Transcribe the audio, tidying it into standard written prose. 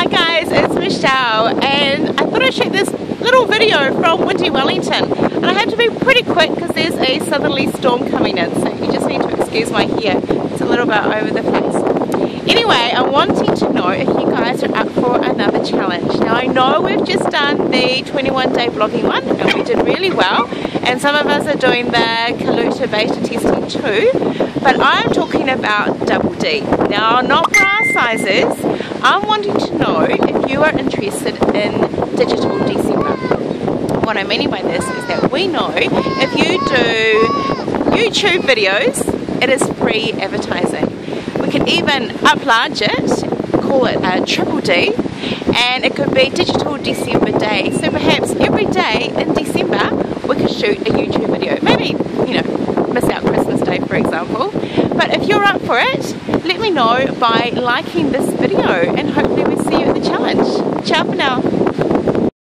Hi guys, it's Michelle, and I thought I'd shoot this little video from windy Wellington, and I have to be pretty quick because there's a southerly storm coming in, so you just need to excuse my hair. It's a little bit over the place. Anyway, I'm wanting to know if you guys are up for another challenge. Now I know we've just done the 21-day vlogging one and we did really well, and some of us are doing the Kaluta beta testing too, but I'm talking about Double D. Now not for our sizes, I'm wanting to know if you are interested in digital December. What I mean by this is that we know if you do YouTube videos, it is free advertising. We could even uplarge it, call it a triple D, and it could be digital December day. So perhaps every day in December we could shoot a YouTube video. Maybe, you know, miss out Christmas Day for example. But if you're up for it, let me know by liking this video.